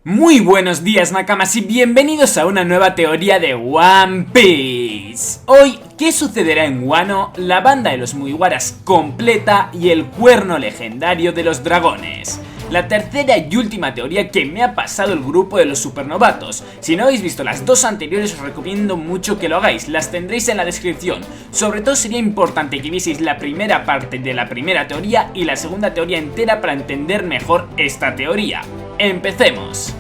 Muy buenos días, Nakamas, y bienvenidos a una nueva teoría de One Piece. Hoy, ¿qué sucederá en Wano? La banda de los Mugiwaras completa y el cuerno legendario de los dragones. La tercera y última teoría que me ha pasado el grupo de los supernovatos. Si no habéis visto las dos anteriores, os recomiendo mucho que lo hagáis, las tendréis en la descripción. Sobre todo sería importante que vieseis la primera parte de la primera teoría y la segunda teoría entera para entender mejor esta teoría. ¡Empecemos!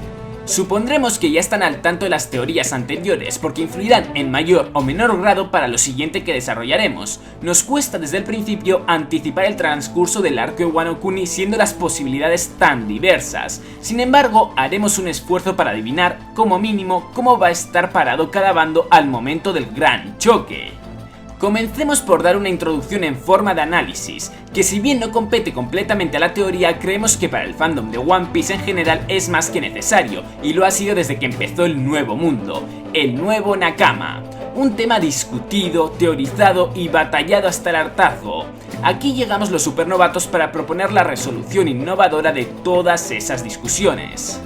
Supondremos que ya están al tanto de las teorías anteriores porque influirán en mayor o menor grado para lo siguiente que desarrollaremos. Nos cuesta desde el principio anticipar el transcurso del arco de Wano Kuni siendo las posibilidades tan diversas. Sin embargo, haremos un esfuerzo para adivinar, como mínimo, cómo va a estar parado cada bando al momento del gran choque. Comencemos por dar una introducción en forma de análisis, que si bien no compete completamente a la teoría, creemos que para el fandom de One Piece en general es más que necesario, y lo ha sido desde que empezó el nuevo mundo, el nuevo Nakama. Un tema discutido, teorizado y batallado hasta el hartazgo. Aquí llegamos los supernovatos para proponer la resolución innovadora de todas esas discusiones.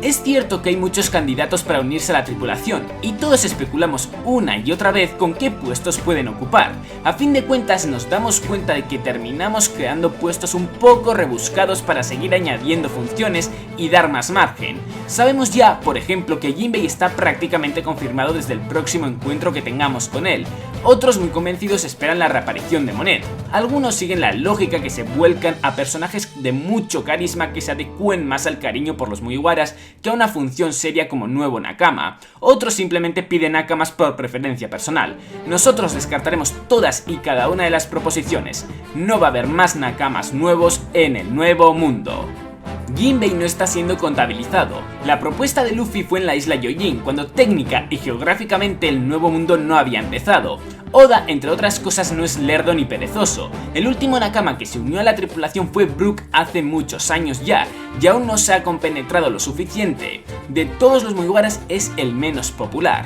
Es cierto que hay muchos candidatos para unirse a la tripulación, y todos especulamos una y otra vez con qué puestos pueden ocupar. A fin de cuentas nos damos cuenta de que terminamos creando puestos un poco rebuscados para seguir añadiendo funciones y dar más margen. Sabemos ya, por ejemplo, que Jinbei está prácticamente confirmado desde el próximo encuentro que tengamos con él. Otros muy convencidos esperan la reaparición de Monet. Algunos siguen la lógica que se vuelcan a personajes de mucho carisma que se adecúen más al cariño por los Mugiwaras que a una función seria como nuevo Nakama. Otros simplemente piden Nakamas por preferencia personal. Nosotros descartaremos todas y cada una de las proposiciones. No va a haber más Nakamas nuevos en el nuevo mundo. Jinbei no está siendo contabilizado. La propuesta de Luffy fue en la isla Gyojin, cuando técnica y geográficamente el nuevo mundo no había empezado. Oda, entre otras cosas, no es lerdo ni perezoso. El último Nakama que se unió a la tripulación fue Brook hace muchos años ya, y aún no se ha compenetrado lo suficiente. De todos los Mugiwaras es el menos popular.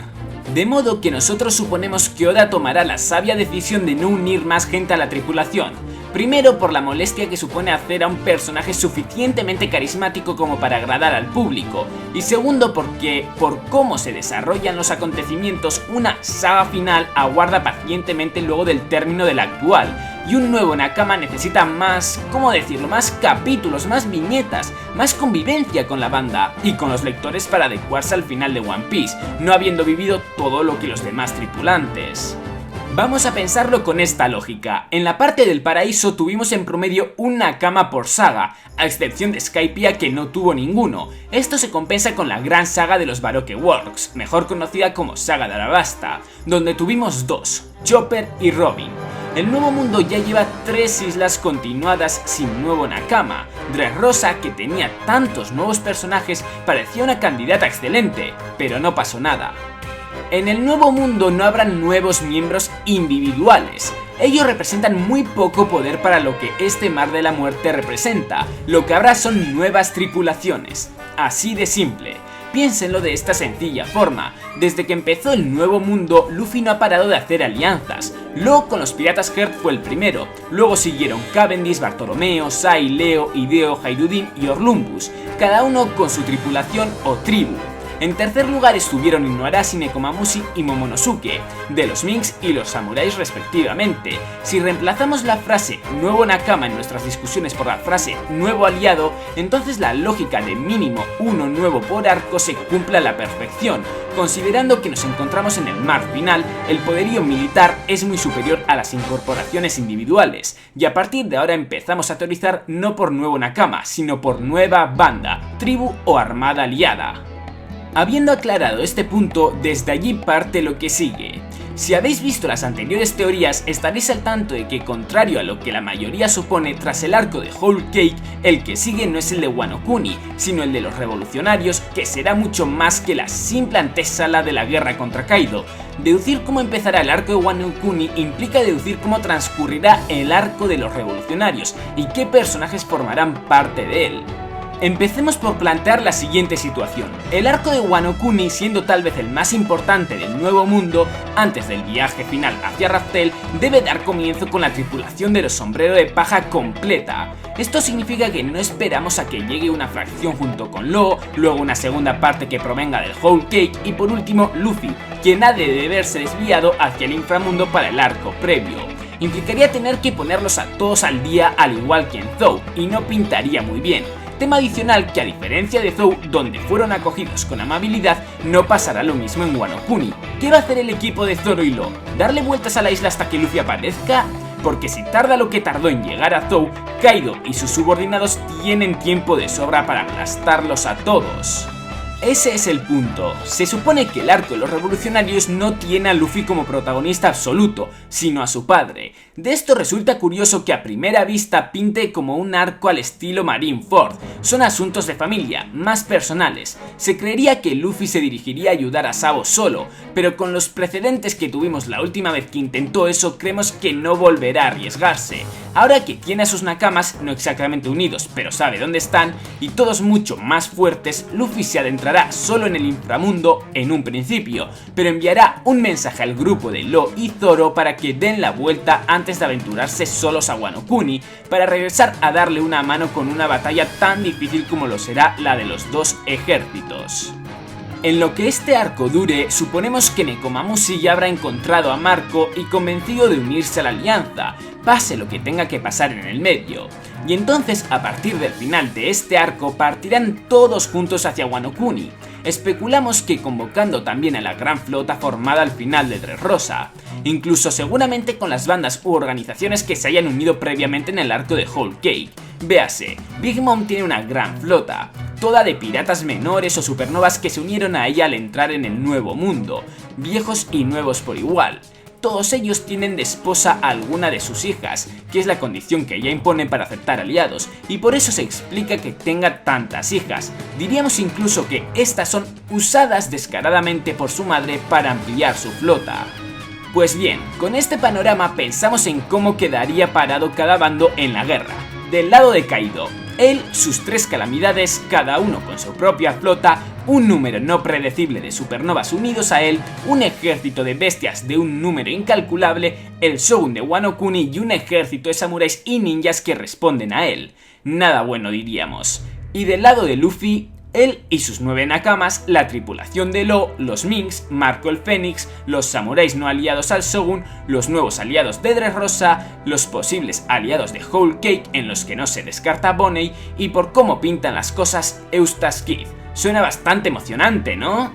De modo que nosotros suponemos que Oda tomará la sabia decisión de no unir más gente a la tripulación. Primero, por la molestia que supone hacer a un personaje suficientemente carismático como para agradar al público, y segundo porque, por cómo se desarrollan los acontecimientos, una saga final aguarda pacientemente luego del término de la actual, y un nuevo Nakama necesita más, ¿cómo decirlo?, más capítulos, más viñetas, más convivencia con la banda y con los lectores para adecuarse al final de One Piece, no habiendo vivido todo lo que los demás tripulantes. Vamos a pensarlo con esta lógica. En la parte del paraíso tuvimos en promedio un Nakama por saga, a excepción de Skypiea que no tuvo ninguno. Esto se compensa con la gran saga de los Baroque Works, mejor conocida como Saga de Arabasta, donde tuvimos dos, Chopper y Robin. El nuevo mundo ya lleva 3 islas continuadas sin nuevo Nakama. Dressrosa, que tenía tantos nuevos personajes, parecía una candidata excelente, pero no pasó nada. En el nuevo mundo no habrán nuevos miembros individuales. Ellos representan muy poco poder para lo que este mar de la muerte representa. Lo que habrá son nuevas tripulaciones. Así de simple. Piénsenlo de esta sencilla forma. Desde que empezó el nuevo mundo, Luffy no ha parado de hacer alianzas. Luego con los piratas Heart fue el primero. Luego siguieron Cavendish, Bartolomeo, Sai, Leo, Hideo, Hairudin y Orlumbus. Cada uno con su tripulación o tribu. En tercer lugar estuvieron Inuarashi, Nekomamushi y Momonosuke, de los Minks y los samuráis respectivamente. Si reemplazamos la frase nuevo Nakama en nuestras discusiones por la frase nuevo aliado, entonces la lógica de mínimo uno nuevo por arco se cumple a la perfección. Considerando que nos encontramos en el mar final, el poderío militar es muy superior a las incorporaciones individuales, y a partir de ahora empezamos a teorizar no por nuevo Nakama, sino por nueva banda, tribu o armada aliada. Habiendo aclarado este punto, desde allí parte lo que sigue. Si habéis visto las anteriores teorías, estaréis al tanto de que, contrario a lo que la mayoría supone, tras el arco de Whole Cake, el que sigue no es el de Wano Kuni, sino el de los revolucionarios, que será mucho más que la simple antesala de la guerra contra Kaido. Deducir cómo empezará el arco de Wano Kuni implica deducir cómo transcurrirá el arco de los revolucionarios y qué personajes formarán parte de él. Empecemos por plantear la siguiente situación. El arco de Wano Kuni, siendo tal vez el más importante del Nuevo Mundo, antes del viaje final hacia Raftel, debe dar comienzo con la tripulación de los Sombrero de Paja completa. Esto significa que no esperamos a que llegue una fracción junto con Law, luego una segunda parte que provenga del Whole Cake y por último Luffy, quien ha de verse desviado hacia el inframundo para el arco previo. Implicaría tener que ponerlos a todos al día al igual que en Zou, y no pintaría muy bien. Tema adicional que, a diferencia de Zou, donde fueron acogidos con amabilidad, no pasará lo mismo en Wano Kuni. ¿Qué va a hacer el equipo de Zoro y Law? ¿Darle vueltas a la isla hasta que Luffy aparezca? Porque si tarda lo que tardó en llegar a Zou, Kaido y sus subordinados tienen tiempo de sobra para aplastarlos a todos. Ese es el punto. Se supone que el arco de los revolucionarios no tiene a Luffy como protagonista absoluto, sino a su padre. De esto resulta curioso que a primera vista pinte como un arco al estilo Marineford. Son asuntos de familia, más personales. Se creería que Luffy se dirigiría a ayudar a Sabo solo, pero con los precedentes que tuvimos la última vez que intentó eso, creemos que no volverá a arriesgarse. Ahora que tiene a sus nakamas, no exactamente unidos, pero sabe dónde están, y todos mucho más fuertes, Luffy se adentrará solo en el inframundo en un principio, pero enviará un mensaje al grupo de Law y Zoro para que den la vuelta antes de aventurarse solos a Wano Kuni, para regresar a darle una mano con una batalla tan difícil como lo será la de los dos ejércitos. En lo que este arco dure, suponemos que Nekomamushi ya habrá encontrado a Marco y convencido de unirse a la alianza, pase lo que tenga que pasar en el medio. Y entonces, a partir del final de este arco, partirán todos juntos hacia Wano Kuni. Especulamos que convocando también a la gran flota formada al final de Dressrosa, incluso seguramente con las bandas u organizaciones que se hayan unido previamente en el arco de Whole Cake. Véase, Big Mom tiene una gran flota, toda de piratas menores o supernovas que se unieron a ella al entrar en el Nuevo Mundo, viejos y nuevos por igual. Todos ellos tienen de esposa a alguna de sus hijas, que es la condición que ella impone para aceptar aliados, y por eso se explica que tenga tantas hijas. Diríamos incluso que estas son usadas descaradamente por su madre para ampliar su flota. Pues bien, con este panorama pensamos en cómo quedaría parado cada bando en la guerra. Del lado de Kaido, él, sus tres calamidades, cada uno con su propia flota, un número no predecible de supernovas unidos a él, un ejército de bestias de un número incalculable, el Shogun de Wano Kuni y un ejército de samuráis y ninjas que responden a él. Nada bueno, diríamos. Y del lado de Luffy, él y sus 9 nakamas, la tripulación de Law, los Minks, Marco el Fénix, los samuráis no aliados al Shogun, los nuevos aliados de Dressrosa, los posibles aliados de Whole Cake en los que no se descarta Bonney y por cómo pintan las cosas, Eustace Kid. Suena bastante emocionante, ¿no?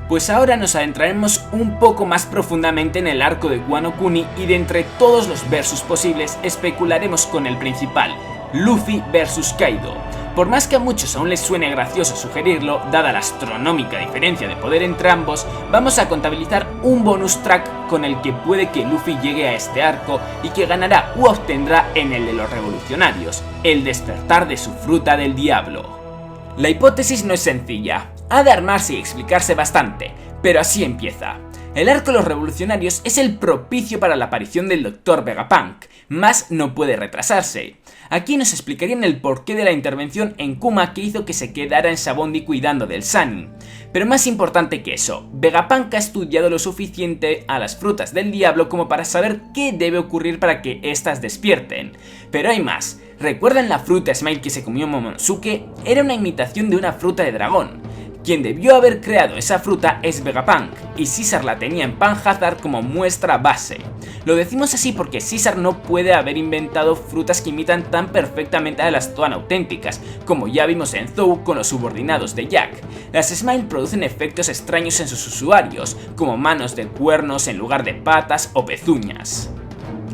Pues ahora nos adentraremos un poco más profundamente en el arco de Wano Kuni y de entre todos los versus posibles especularemos con el principal, Luffy vs Kaido. Por más que a muchos aún les suene gracioso sugerirlo, dada la astronómica diferencia de poder entre ambos, vamos a contabilizar un bonus track con el que puede que Luffy llegue a este arco y que ganará u obtendrá en el de los revolucionarios, el despertar de su fruta del diablo. La hipótesis no es sencilla, ha de armarse y explicarse bastante, pero así empieza. El arco de los revolucionarios es el propicio para la aparición del Dr. Vegapunk, más no puede retrasarse. Aquí nos explicarían el porqué de la intervención en Kuma que hizo que se quedara en Sabondi cuidando del Sannin. Pero más importante que eso, Vegapunk ha estudiado lo suficiente a las frutas del diablo como para saber qué debe ocurrir para que éstas despierten. Pero hay más. ¿Recuerdan la fruta Smile que se comió Momonosuke? Era una imitación de una fruta de dragón. Quien debió haber creado esa fruta es Vegapunk, y Caesar la tenía en Panhazard como muestra base. Lo decimos así porque Caesar no puede haber inventado frutas que imitan tan perfectamente a las Zoan auténticas, como ya vimos en Zou con los subordinados de Jack. Las Smile producen efectos extraños en sus usuarios, como manos de cuernos en lugar de patas o pezuñas.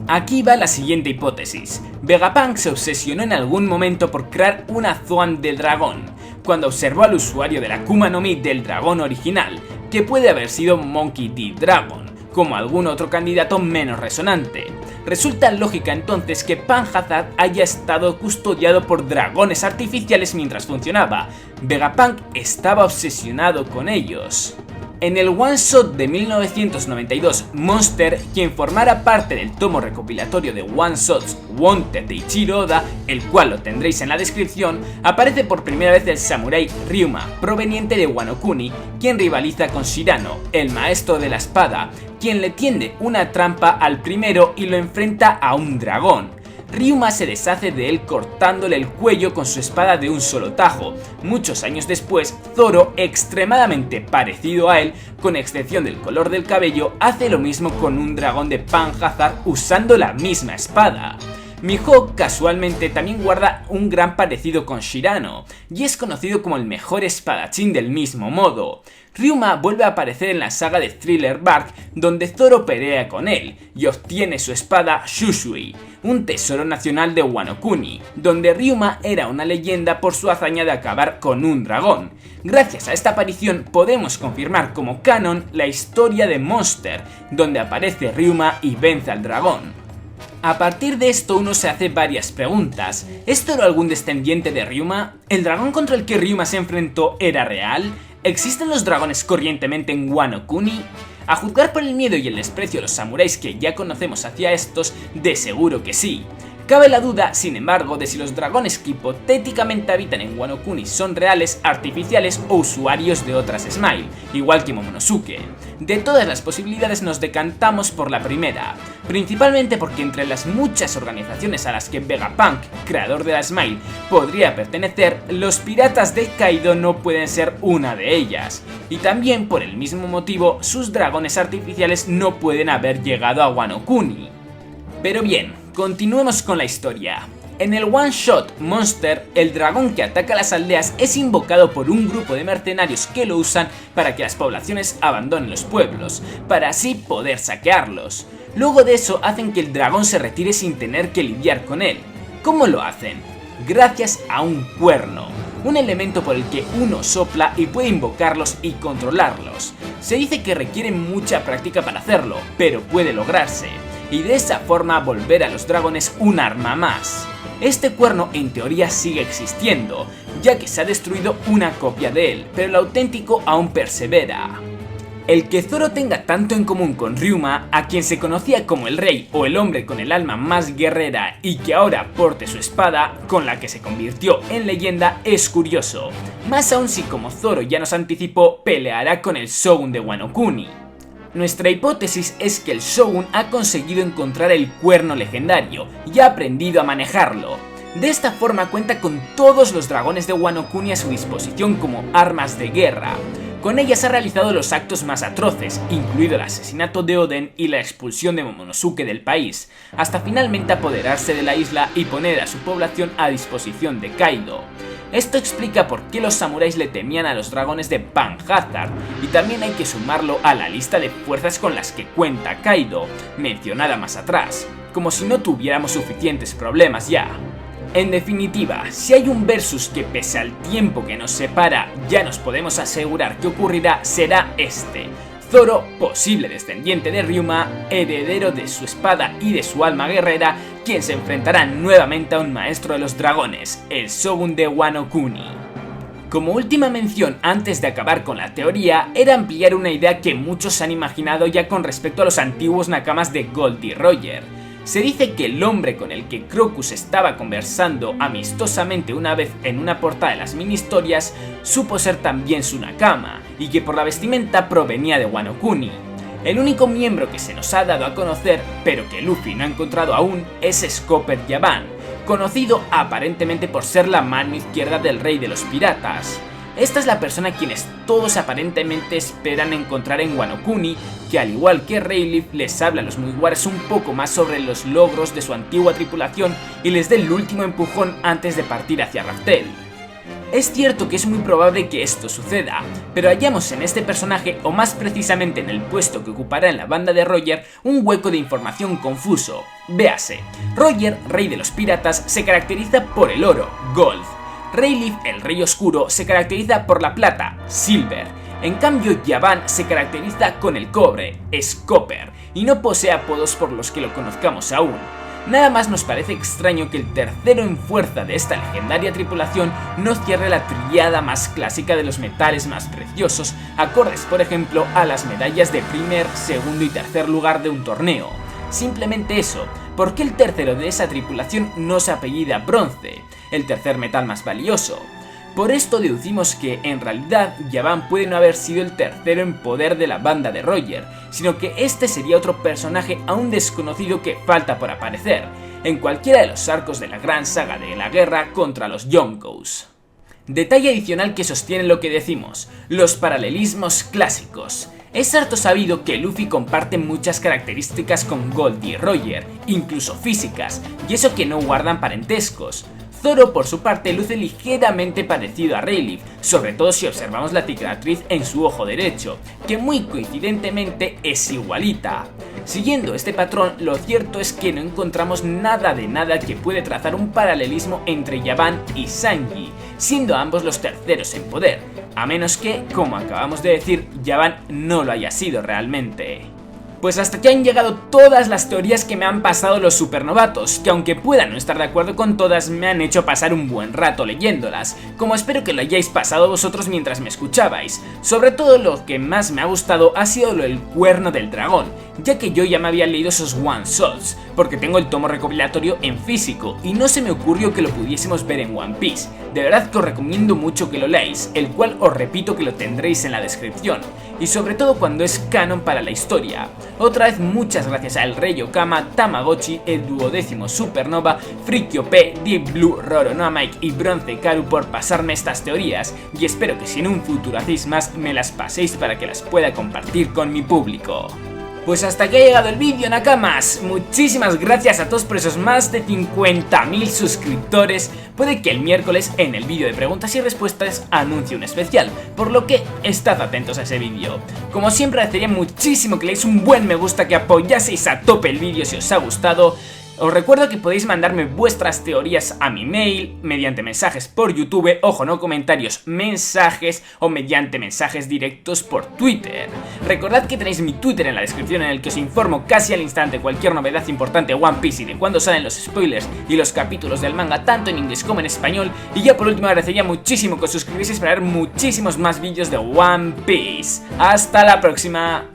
Aquí va la siguiente hipótesis. Vegapunk se obsesionó en algún momento por crear una Zoan del dragón, cuando observó al usuario de la Akuma no Mi del dragón original, que puede haber sido Monkey D. Dragon, como algún otro candidato menos resonante. Resulta lógica entonces que Panhazard haya estado custodiado por dragones artificiales mientras funcionaba. Vegapunk estaba obsesionado con ellos. En el one shot de 1992, Monster, quien formara parte del tomo recopilatorio de One Shots Wanted de Eiichiro Oda, el cual lo tendréis en la descripción, aparece por primera vez el samurái Ryuma, proveniente de Wano Kuni, quien rivaliza con Shirano, el maestro de la espada, quien le tiende una trampa al primero y lo enfrenta a un dragón. Ryuma se deshace de él cortándole el cuello con su espada de un solo tajo. Muchos años después, Zoro, extremadamente parecido a él, con excepción del color del cabello, hace lo mismo con un dragón de Panhazard usando la misma espada. Mihawk casualmente también guarda un gran parecido con Shirano, y es conocido como el mejor espadachín del mismo modo. Ryuma vuelve a aparecer en la saga de Thriller Bark, donde Zoro pelea con él, y obtiene su espada Shushui, un tesoro nacional de Wano Kuni, donde Ryuma era una leyenda por su hazaña de acabar con un dragón. Gracias a esta aparición podemos confirmar como canon la historia de Monster, donde aparece Ryuma y vence al dragón. A partir de esto uno se hace varias preguntas. ¿Es Zoro algún descendiente de Ryuma? ¿El dragón contra el que Ryuma se enfrentó era real? ¿Existen los dragones corrientemente en Wano Kuni? A juzgar por el miedo y el desprecio de los samuráis que ya conocemos hacia estos, de seguro que sí. Cabe la duda, sin embargo, de si los dragones que hipotéticamente habitan en Wano Kuni son reales, artificiales o usuarios de otras Smile, igual que Momonosuke. De todas las posibilidades nos decantamos por la primera, principalmente porque entre las muchas organizaciones a las que Vegapunk, creador de la Smile, podría pertenecer, los piratas de Kaido no pueden ser una de ellas, y también por el mismo motivo sus dragones artificiales no pueden haber llegado a Wano Kuni. Pero bien, continuemos con la historia. En el one shot Monster, el dragón que ataca las aldeas es invocado por un grupo de mercenarios que lo usan para que las poblaciones abandonen los pueblos, para así poder saquearlos. Luego de eso hacen que el dragón se retire sin tener que lidiar con él. ¿Cómo lo hacen? Gracias a un cuerno, un elemento por el que uno sopla y puede invocarlos y controlarlos. Se dice que requiere mucha práctica para hacerlo, pero puede lograrse, y de esa forma volver a los dragones un arma más. Este cuerno en teoría sigue existiendo, ya que se ha destruido una copia de él, pero el auténtico aún persevera. El que Zoro tenga tanto en común con Ryuma, a quien se conocía como el rey o el hombre con el alma más guerrera y que ahora porte su espada, con la que se convirtió en leyenda, es curioso, más aún si como Zoro ya nos anticipó, peleará con el Shogun de Wano Kuni. Nuestra hipótesis es que el Shogun ha conseguido encontrar el cuerno legendario y ha aprendido a manejarlo. De esta forma cuenta con todos los dragones de Wano Kuni a su disposición como armas de guerra. Con ellas ha realizado los actos más atroces, incluido el asesinato de Oden y la expulsión de Momonosuke del país, hasta finalmente apoderarse de la isla y poner a su población a disposición de Kaido. Esto explica por qué los samuráis le temían a los dragones de Panhazard, y también hay que sumarlo a la lista de fuerzas con las que cuenta Kaido, mencionada más atrás, como si no tuviéramos suficientes problemas ya. En definitiva, si hay un versus que pese al tiempo que nos separa ya nos podemos asegurar que ocurrirá, será este. Zoro, posible descendiente de Ryuma, heredero de su espada y de su alma guerrera, quien se enfrentará nuevamente a un maestro de los dragones, el Shogun de Wano Kuni. Como última mención antes de acabar con la teoría, era ampliar una idea que muchos han imaginado ya con respecto a los antiguos nakamas de Gold y Roger. Se dice que el hombre con el que Crocus estaba conversando amistosamente una vez en una portada de las mini historias supo ser también su nakama, y que por la vestimenta provenía de Wano Kuni. El único miembro que se nos ha dado a conocer, pero que Luffy no ha encontrado aún, es Scopper Yaban, conocido aparentemente por ser la mano izquierda del rey de los piratas. Esta es la persona a quienes todos aparentemente esperan encontrar en Wano Kuni, que al igual que Rayleigh les habla a los Mugiwaras un poco más sobre los logros de su antigua tripulación y les dé el último empujón antes de partir hacia Raftel. Es cierto que es muy probable que esto suceda, pero hallamos en este personaje, o más precisamente en el puesto que ocupará en la banda de Roger, un hueco de información confuso. Véase, Roger, rey de los piratas, se caracteriza por el oro, Gold. Rayleigh, el rey oscuro, se caracteriza por la plata, Silver. En cambio, Yaban se caracteriza con el cobre, Scopper, y no posee apodos por los que lo conozcamos aún. Nada más nos parece extraño que el tercero en fuerza de esta legendaria tripulación no cierre la tríada más clásica de los metales más preciosos, acordes por ejemplo a las medallas de primer, segundo y tercer lugar de un torneo. Simplemente eso, ¿por qué el tercero de esa tripulación no se apellida bronce, el tercer metal más valioso? Por esto deducimos que, en realidad, Yaban puede no haber sido el tercero en poder de la banda de Roger, sino que este sería otro personaje aún desconocido que falta por aparecer, en cualquiera de los arcos de la gran saga de la guerra contra los Yonkous. Detalle adicional que sostiene lo que decimos, los paralelismos clásicos. Es harto sabido que Luffy comparte muchas características con Goldie y Roger, incluso físicas, y eso que no guardan parentescos. Zoro, por su parte, luce ligeramente parecido a Rayleigh, sobre todo si observamos la cicatriz en su ojo derecho, que muy coincidentemente es igualita. Siguiendo este patrón, lo cierto es que no encontramos nada de nada que puede trazar un paralelismo entre Yaban y Sanji, siendo ambos los terceros en poder, a menos que, como acabamos de decir, Yaban no lo haya sido realmente. Pues hasta aquí han llegado todas las teorías que me han pasado los supernovatos, que aunque pueda no estar de acuerdo con todas, me han hecho pasar un buen rato leyéndolas, como espero que lo hayáis pasado vosotros mientras me escuchabais. Sobre todo lo que más me ha gustado ha sido lo del cuerno del dragón, ya que yo ya me había leído esos one shots, porque tengo el tomo recopilatorio en físico y no se me ocurrió que lo pudiésemos ver en One Piece. De verdad que os recomiendo mucho que lo leáis, el cual os repito que lo tendréis en la descripción, y sobre todo cuando es canon para la historia. Otra vez muchas gracias a El Rey Okama, Tamagotchi, el 12º Supernova, Frikio P, Deep Blue, Roronoa Mike y Bronze Karu por pasarme estas teorías, y espero que si en un futuro hacéis más me las paséis para que las pueda compartir con mi público. Pues hasta aquí ha llegado el vídeo, Nakamas. Muchísimas gracias a todos por esos más de 50.000 suscriptores. Puede que el miércoles en el vídeo de preguntas y respuestas anuncie un especial, por lo que estad atentos a ese vídeo. Como siempre, agradecería muchísimo que le deis un buen me gusta, que apoyaseis a tope el vídeo si os ha gustado. Os recuerdo que podéis mandarme vuestras teorías a mi mail, mediante mensajes por YouTube, ojo, no comentarios, mensajes, o mediante mensajes directos por Twitter. Recordad que tenéis mi Twitter en la descripción, en el que os informo casi al instante cualquier novedad importante de One Piece y de cuándo salen los spoilers y los capítulos del manga, tanto en inglés como en español. Y ya por último, agradecería muchísimo que os suscribieseis para ver muchísimos más vídeos de One Piece. ¡Hasta la próxima!